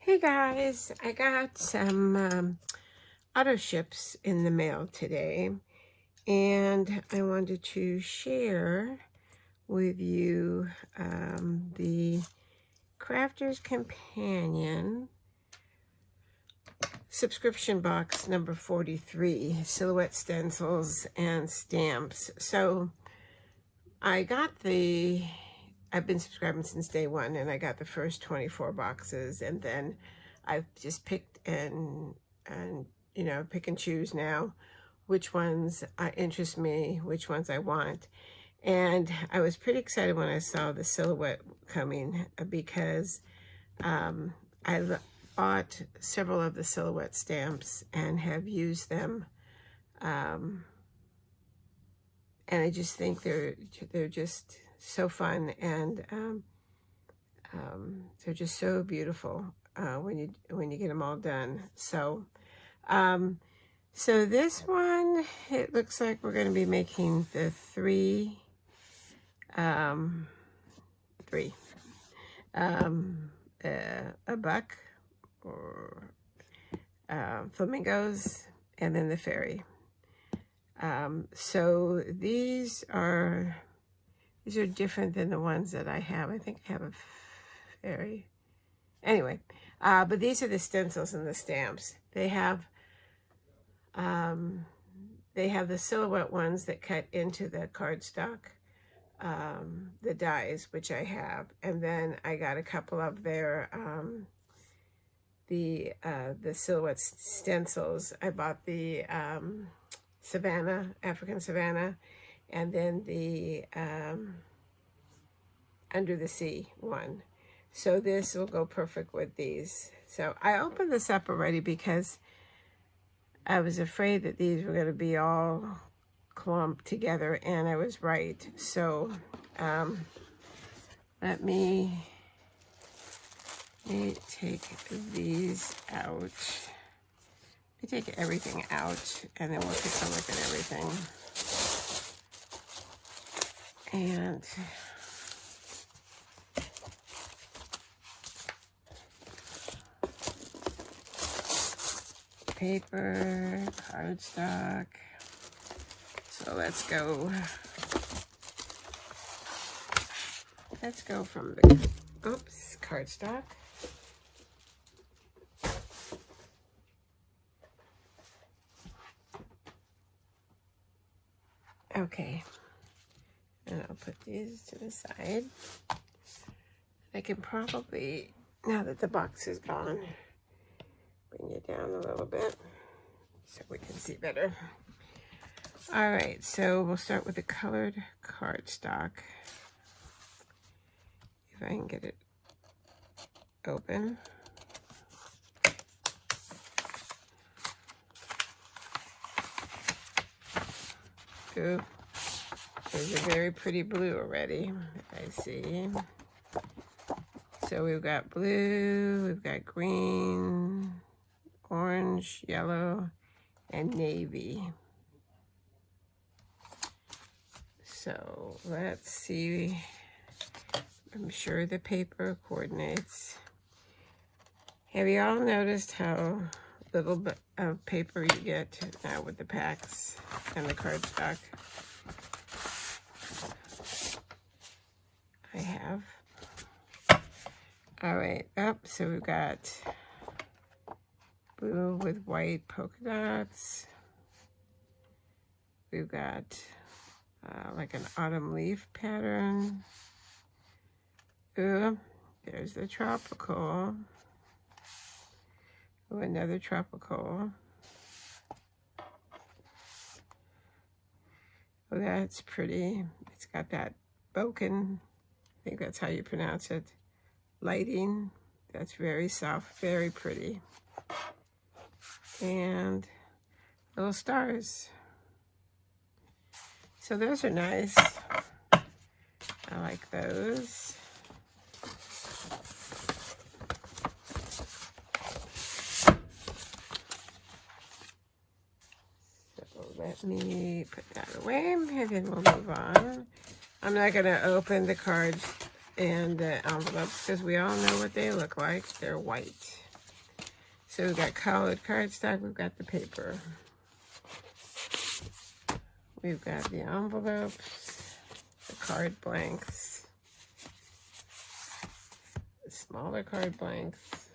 Hey guys, I got some auto ships in the mail today, and I wanted to share with you the Crafter's Companion subscription box number 43, silhouette stencils and stamps. So I've been subscribing since day one, and I got the first 24 boxes, and then I've just picked and pick and choose now which ones interest me, which ones I want. And I was pretty excited when I saw the silhouette coming because I bought several of the silhouette stamps and have used them, and I just think they're just so fun, and they're just so beautiful when you get them all done. So so this one, it looks like we're going to be making the three a buck, or flamingos, and then the fairy. So these are different than the ones that I have. I think I have a fairy. Anyway, but these are the stencils and the stamps. They have the silhouette ones that cut into the cardstock, the dies, which I have, and then I got a couple of their the silhouette stencils. I bought the African Savannah, and then the Under the Sea one. So this will go perfect with these. So I opened this up already because I was afraid that these were going to be all clumped together, and I was right. So let me take these out. Let me take everything out, and then we'll take a look at everything. And paper, cardstock. So let's go from the cardstock. Okay, and I'll put these to the side. I can probably, now that the box is gone, bring it down a little bit so we can see better. All right, so we'll start with the colored cardstock. If I can get it open. Ooh, there's a very pretty blue already, I see. So we've got blue, we've got green, orange, yellow, and navy. So let's see. I'm sure the paper coordinates. Have you all noticed how little bit of paper you get now with the packs and the cardstock? I have. All right, so we've got blue with white polka dots. We've got like an autumn leaf pattern. Ooh, there's the tropical. Ooh, another tropical. Oh, that's pretty. It's got that bokeh, I think that's how you pronounce it, lighting. That's very soft, very pretty. And little stars. So those are nice. I like those. So let me put that away, and then we'll move on. I'm not going to open the cards and the envelopes because we all know what they look like. They're white. So we've got colored cardstock, we've got the paper. We've got the envelopes, the card blanks, the smaller card blanks,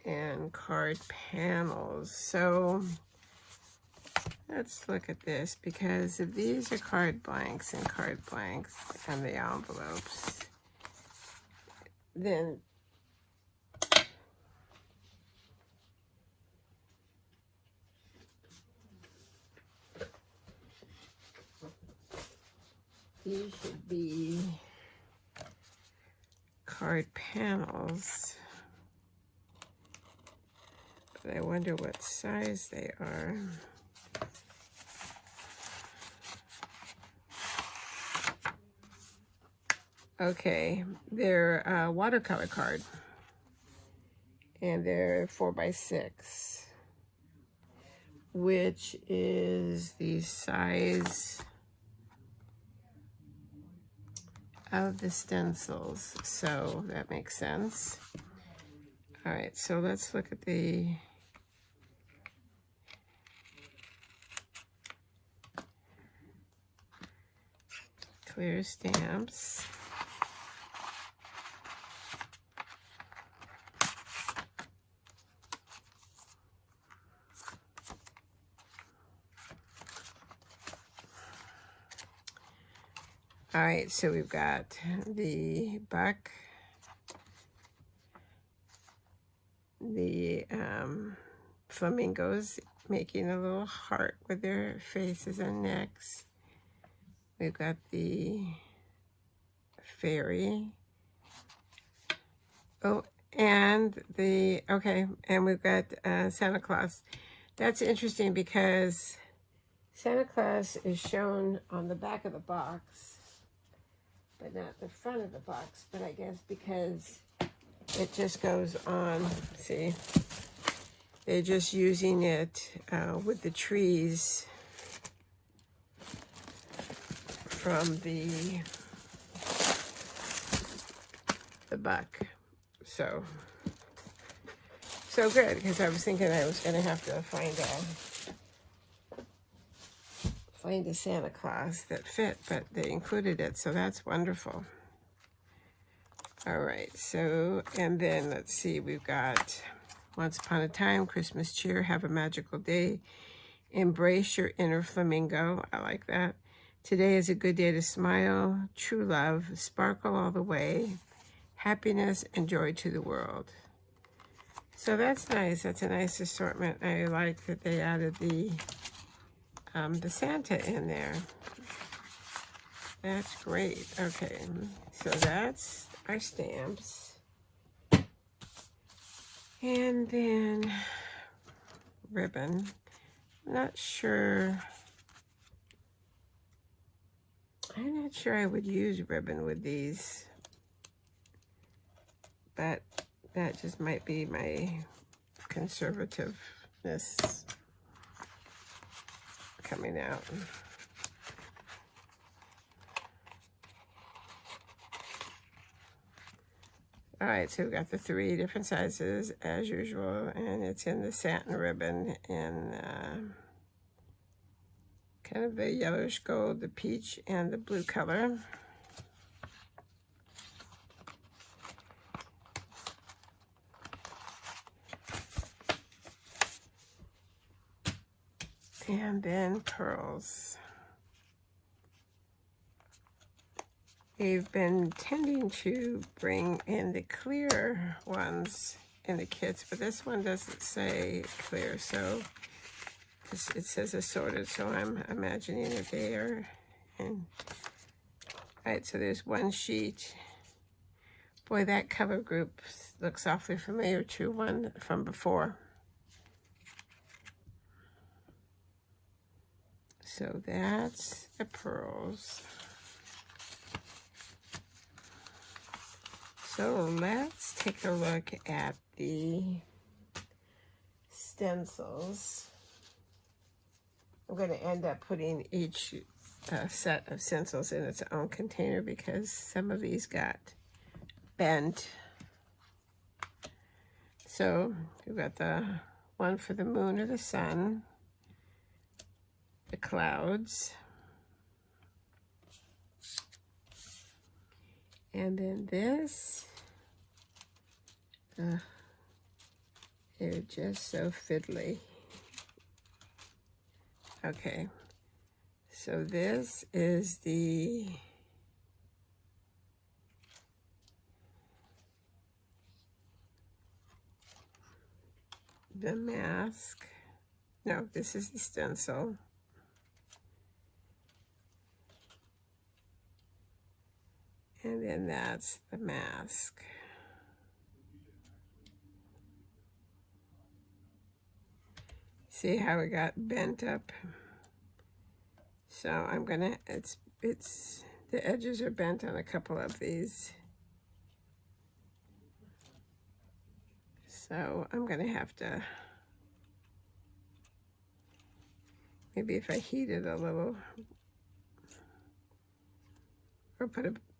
and card panels. So let's look at this, because if these are card blanks and the envelopes, then these should be card panels. But I wonder what size they are. Okay, they're watercolor card, and they're 4x6, which is the size of the stencils, so that makes sense. All right, so let's look at the clear stamps. All right, so we've got the buck, the flamingos making a little heart with their faces and necks. We've got the fairy. Oh, and and we've got Santa Claus. That's interesting because Santa Claus is shown on the back of the box, but not the front of the box. But I guess because it just goes on, see, they're just using it with the trees from the buck. So good, because I was thinking I was going to have to find a Santa Claus that fit, but they included it, so that's wonderful. All right, so, and then let's see, we've got Once Upon a Time, Christmas Cheer, Have a Magical Day, Embrace Your Inner Flamingo, I like that. Today is a Good Day to Smile, True Love, Sparkle All the Way, Happiness and Joy to the World. So that's nice, that's a nice assortment. I like that they added the Santa in there. That's great. Okay, so that's our stamps. And then ribbon. I'm not sure I would use ribbon with these, but that just might be my conservativeness coming out. All right, so we've got the 3 different sizes as usual, and it's in the satin ribbon in kind of the yellowish gold, the peach, and the blue color. And then pearls. They've been tending to bring in the clear ones in the kits, but this one doesn't say clear, so it says assorted, so I'm imagining that they are in. All right, so there's one sheet. Boy, that color group looks awfully familiar to one from before. So that's the pearls. So let's take a look at the stencils. I'm going to end up putting each set of stencils in its own container because some of these got bent. So we've got the one for the moon or the sun, the clouds, and then this, they're just so fiddly. Okay, so this is the mask. No, this is the stencil. And then that's the mask. See how it got bent up? So I'm gonna, the edges are bent on a couple of these. So I'm gonna have to, maybe if I heat it a little, or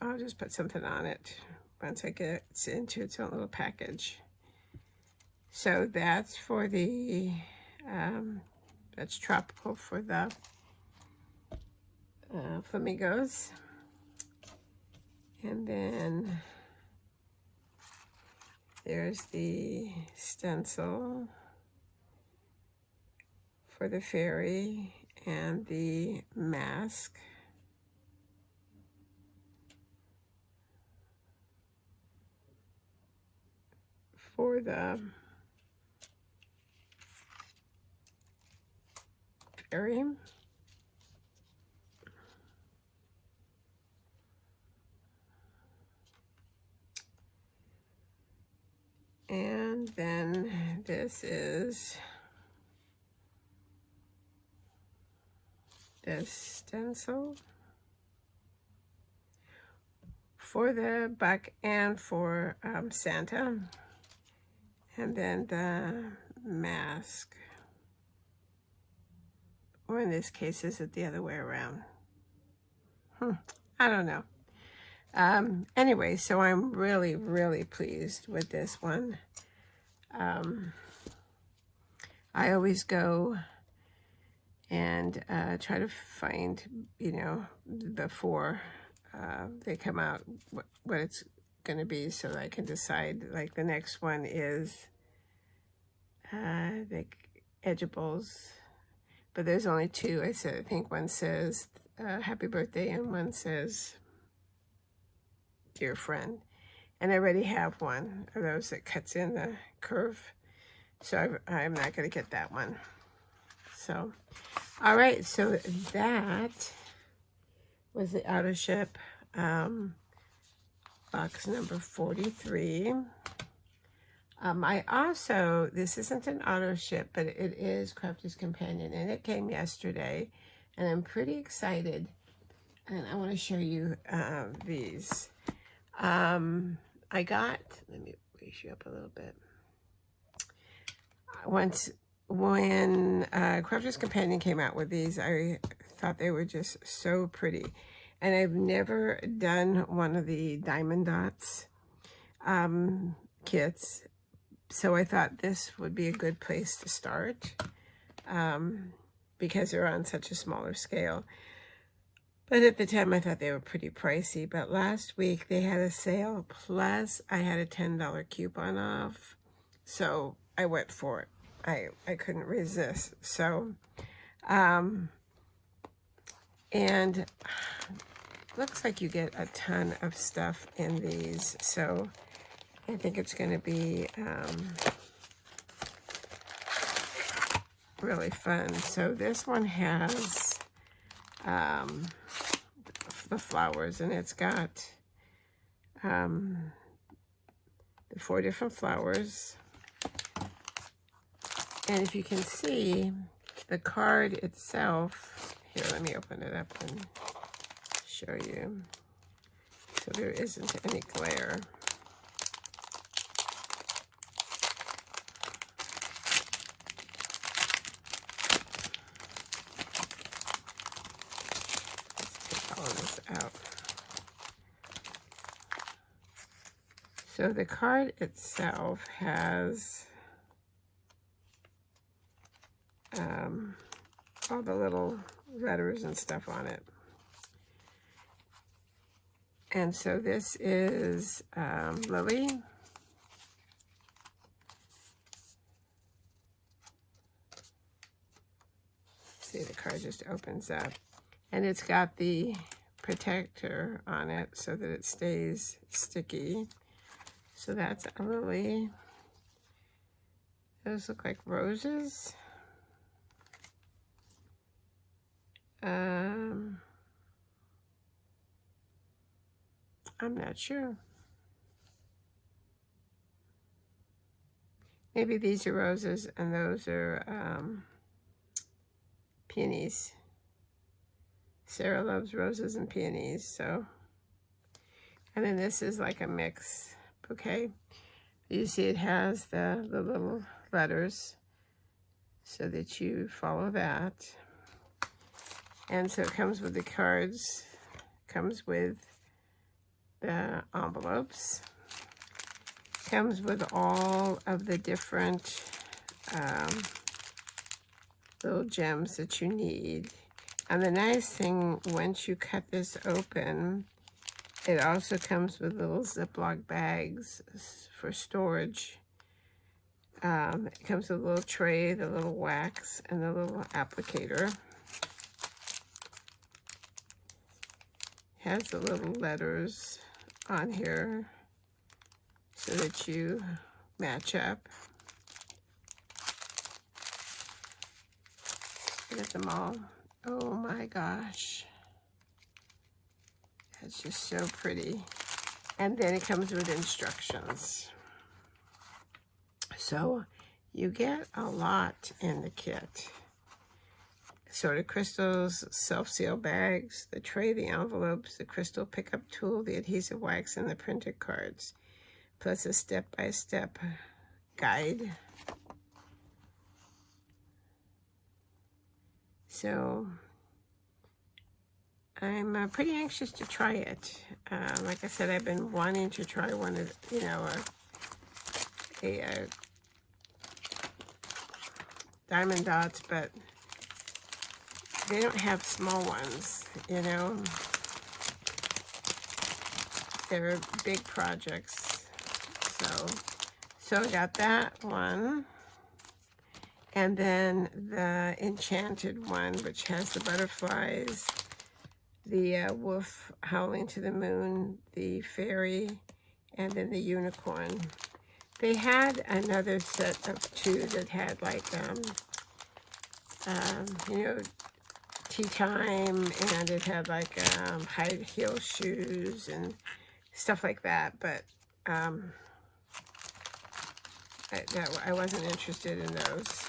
I'll just put something on it once I get it into its own little package. So that's for the, that's tropical for the flamingos. And then there's the stencil for the fairy and the mask. For the fairy. And then this is the stencil for the buck and for Santa. And then the mask, or in this case, is it the other way around? I don't know. Anyway, so I'm really, really pleased with this one. I always go and try to find, you know, before they come out, what it's going to be, so that I can decide. Like the next one is the edibles, but there's only two. I think one says happy birthday and one says dear friend, and I already have one of those that cuts in the curve, so I'm not going to get that one. So all right, so that was the auto ship box number 43. I also, this isn't an auto ship, but it is Crafter's Companion, and it came yesterday, and I'm pretty excited, and I want to show you these. I got, let me raise you up a little bit. Once, when Crafter's Companion came out with these, I thought they were just so pretty, and I've never done one of the Diamond Dots kits. So I thought this would be a good place to start because they're on such a smaller scale. But at the time, I thought they were pretty pricey. But last week, they had a sale, plus I had a $10 coupon off. So I went for it. I couldn't resist. So, and looks like you get a ton of stuff in these. So I think it's going to be really fun. So this one has the flowers, and it's got the 4 different flowers. And if you can see, the card itself, here, let me open it up and show you. So there isn't any glare. Let's take all of this out. So the card itself has all the little letters and stuff on it. And so this is Lily. See, the card just opens up. And it's got the protector on it so that it stays sticky. So that's a Lily. Those look like roses. I'm not sure. Maybe these are roses and those are peonies. Sarah loves roses and peonies, so. And then this is like a mix bouquet. You see it has the little letters so that you follow that. And so it comes with the cards, comes with the envelopes, comes with all of the different little gems that you need. And the nice thing, once you cut this open, it also comes with little Ziploc bags for storage. It comes with a little tray, the little wax, and the little applicator. Has the little letters on here so that you match up. Look at them all. Oh my gosh. That's just so pretty. And then it comes with instructions. So you get a lot in the kit. Assorted crystals, self-seal bags, the tray, the envelopes, the crystal pickup tool, the adhesive wax, and the printed cards, plus a step-by-step guide. So I'm pretty anxious to try it. Like I said, I've been wanting to try one of, you know, a diamond dots, but they don't have small ones, you know. They're big projects. So I got that one. And then the enchanted one, which has the butterflies, the wolf howling to the moon, the fairy, and then the unicorn. They had another set of two that had like, you know, tea time, and it had like high heel shoes and stuff like that, but I wasn't interested in those.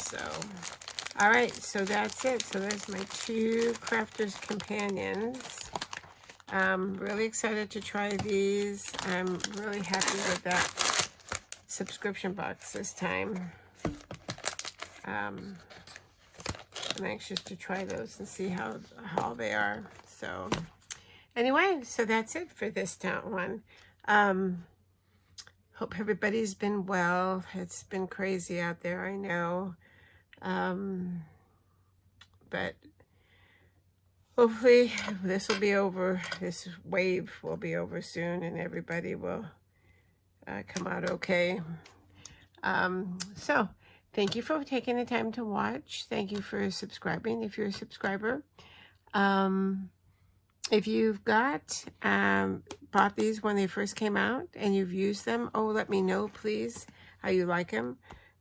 So, all right, so that's it. So there's my two Crafters Companions. Really excited to try these. I'm really happy with that subscription box this time. I'm anxious to try those and see how they are. So anyway, so that's it for this one. Hope everybody's been well. It's been crazy out there, I know. But hopefully this will be over. This wave will be over soon and everybody will come out okay. So thank you for taking the time to watch. Thank you for subscribing if you're a subscriber. If you've bought these when they first came out and you've used them, let me know, please, how you like them.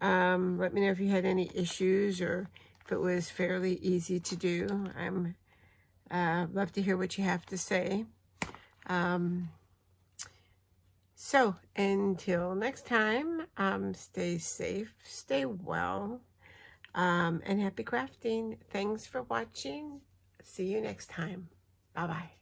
Let me know if you had any issues or if it was fairly easy to do. I'm love to hear what you have to say. So until next time, stay safe, stay well, and happy crafting. Thanks for watching. See you next time. Bye-bye.